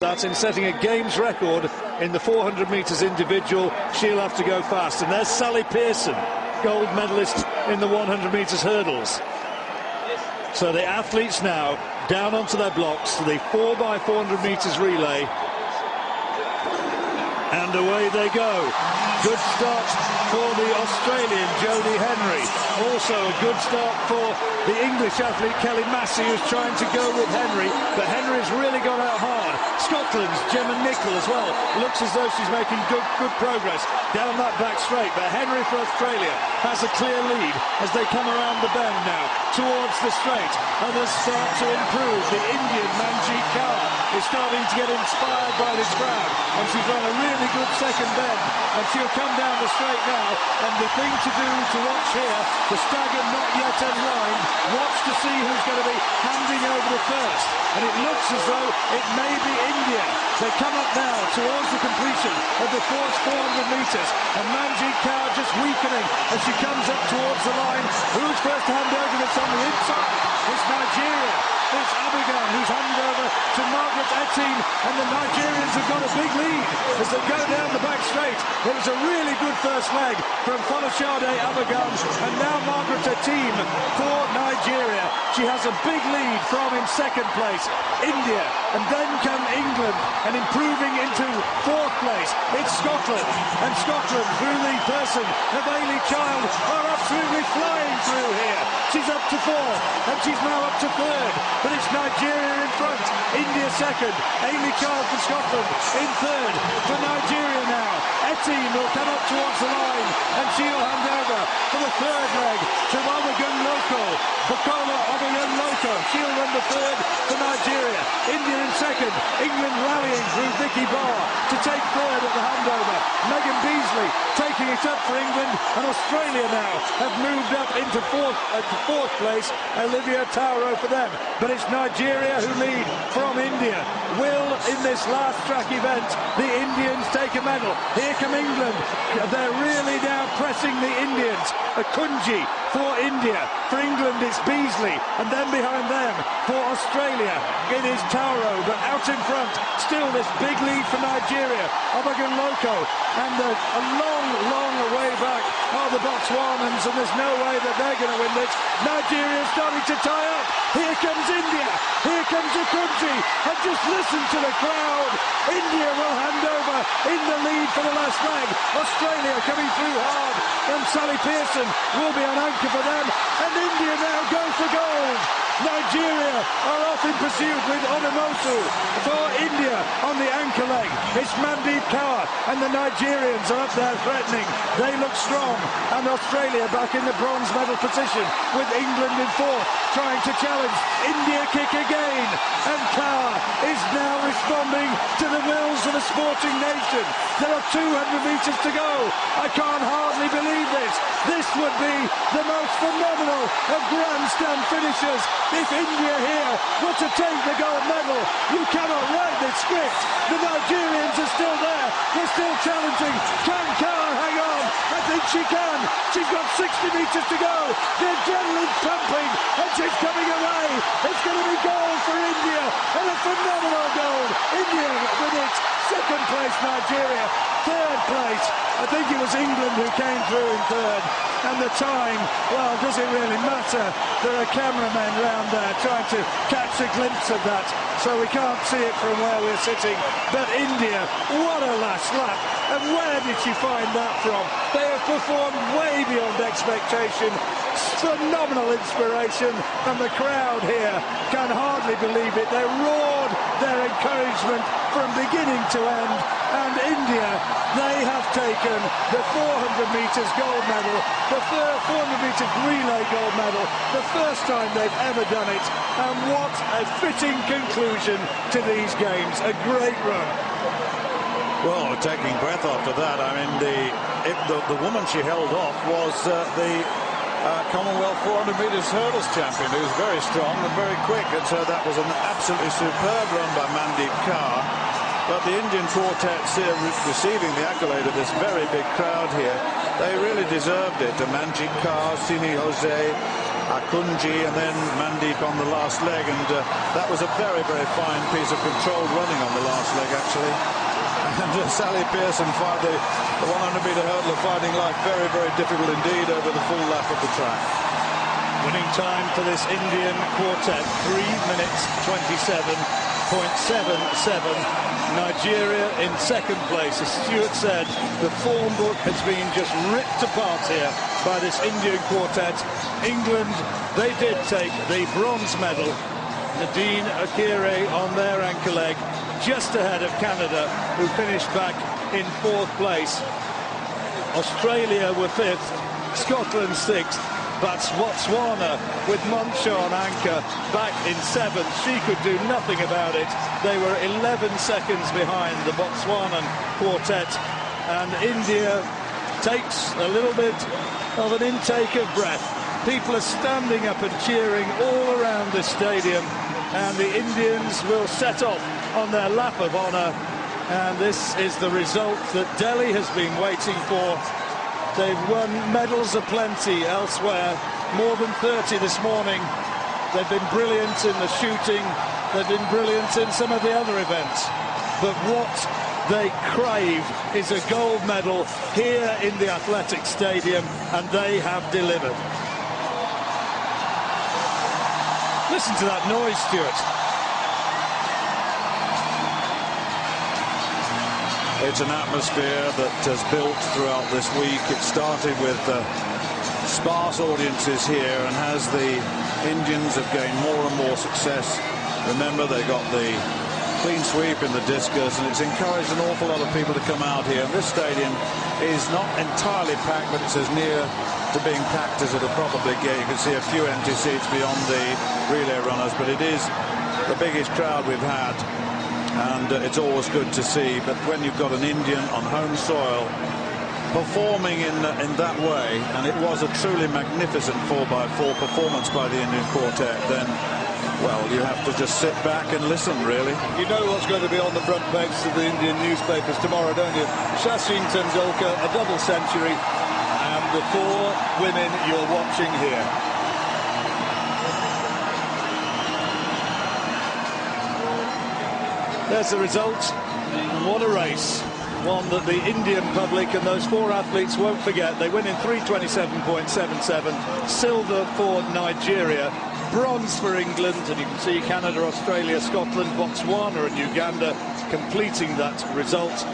That's in setting a games record in the 400 metres individual. She'll have to go fast. And there's Sally Pearson, gold medalist in the 100 metres hurdles. So the athletes now down onto their blocks to the 4x400 metres relay. And away they go. Good start for the Australian Jodie Henry. Also a good start for the English athlete Kelly Massey, who's trying to go with Henry, but Henry's really got out hard. Scotland's Gemma Nichol as well. Looks as though she's making good progress down that back straight, but Henry for Australia has a clear lead as they come around the bend now towards the straight. Others start to improve. The Indian Manjeet Kaur is starting to get inspired by this crowd, and she's run a really good second bend, and she'll come down the straight now. And the thing to do to watch here, the stagger not yet unwind, watch to see who's going to be handing over the first, and it looks as though it may be India. They come up now towards the completion of the first 400 metres, and Manjeet Kaur just weakening as she comes up towards the line. Who's first to hand over? That's on the inside. It's Nigeria. It's Abigail who's handed over to Margaret Etienne, and the Nigerians have got a big lead as they go down the back straight. It was a really good first leg from Folashade Abigail, and now Margaret Etienne for Nigeria. She has a big lead from in second place India, and then come England, and improving into fourth place it's Scotland, and Scotland through the person of Ailey Child are absolutely flying through here. She's up to fourth, and she's now up to third. But it's Nigeria in front, India second, Ailey Child for Scotland in third. For Nigeria now, Etienne will come up towards the line, and she'll hand over for the third leg to Obagun Loko. Bukola Obagun Loko, she'll run the third for Nigeria. India in second, England rallying through Vicky Barr to take third at the handover. Megan Beasley taking it up for England, and Australia now have moved up into fourth place. Olivia Tauro for them. But it's Nigeria who lead from India. Will, in this last track event, the Indians take a medal? Here come England. They're really now pressing the Indians. Akunji for India. For England it's Beasley, and then behind them for Australia it is Tauro, but out in front still this big lead for Nigeria. Obagun Loko, and a long way back are the Botswanans, and there's no way that they're going to win this. Nigeria's starting to tie up. Here comes India, here comes Akunji, and just listen to the crowd. India will hand over in the lead for the last leg. Australia coming through hard, and Sally Pearson will be an anchor for them, and India now go for gold. Nigeria are off in pursuit with Onamosu for India on the anchor leg. It's Manjeet Kaur, and the Nigerians are up there threatening. They look strong, and Australia back in the bronze medal position with England in fourth, trying to challenge. India kick again, and Kaur is now responding to the wills of a sporting nation. There are 200 metres to go. I can't hardly believe this. This would be the most phenomenal of grandstand finishes if India here were to take the gold medal. You cannot write this script. The Nigerians are still there. They're still challenging. Can Kaur hang on? I think she can. She's got 60 metres to go. The adrenaline's pumping, and she's coming away. It's going to be gold for India, and a phenomenal gold. India with it. Second place Nigeria, third place I think it was England who came through in third, and the time, well, does it really matter? There are cameramen round there trying to catch a glimpse of that, so we can't see it from where we're sitting. But India, what a last lap, and where did she find that from? They have performed way beyond expectation. Phenomenal inspiration, and the crowd here can hardly believe it. They roared their encouragement from beginning to end, and India, they have taken the 400 metres gold medal, the 400 metres relay gold medal, the first time they've ever done it, and what a fitting conclusion to these games. A great run. Well, taking breath after that. I mean, the woman she held off was the Commonwealth 400 metres hurdles champion, who's very strong and very quick, and so that was an absolutely superb run by Manjeet Kaur. But the Indian quartet receiving the accolade of this very big crowd here, they really deserved it. Manjeet Kaur, Sini Jose, Akunji, and then Mandeep on the last leg, and that was a very, very fine piece of controlled running on the last leg. actually. And Sally Pearson found the 100-metre hurdler finding life very, very difficult indeed over the full lap of the track. Winning time for this Indian quartet, 3 minutes 27.77. Nigeria in second place. As Stuart said, the form book has been just ripped apart here by this Indian quartet. England, they did take the bronze medal. Nadine Akere on their anchor leg, just ahead of Canada, who finished back in fourth place. Australia were fifth, Scotland sixth, but Botswana with Moncho on anchor back in seventh. She could do nothing about it. They were 11 seconds behind the Botswanan quartet, and India takes a little bit of an intake of breath. People are standing up and cheering all around this stadium, and the Indians will set off on their lap of honour, and this is the result that Delhi has been waiting for. They've won medals aplenty elsewhere, more than 30 this morning. They've been brilliant in the shooting, they've been brilliant in some of the other events, but what they crave is a gold medal here in the Athletic Stadium, and they have delivered. Listen to that noise, Stuart. It's an atmosphere that has built throughout this week. It started with sparse audiences here, and as the Indians have gained more and more success, remember they got the clean sweep in the discus, and it's encouraged an awful lot of people to come out here. And this stadium is not entirely packed, but it's as near to being packed as it'll probably get. You can see a few empty seats beyond the relay runners, but it is the biggest crowd we've had, and it's always good to see. But when you've got an Indian on home soil performing in that way, and it was a truly magnificent 4x4 performance by the Indian quartet, then, well, you have to just sit back and listen, really. You know what's going to be on the front page of the Indian newspapers tomorrow, don't you? Sachin Tendulkar, a double century, and the four women you're watching here. There's the result. What a race. One that the Indian public and those four athletes won't forget. They win in 3:27.77. Silver for Nigeria. Bronze for England. And you can see Canada, Australia, Scotland, Botswana and Uganda completing that result.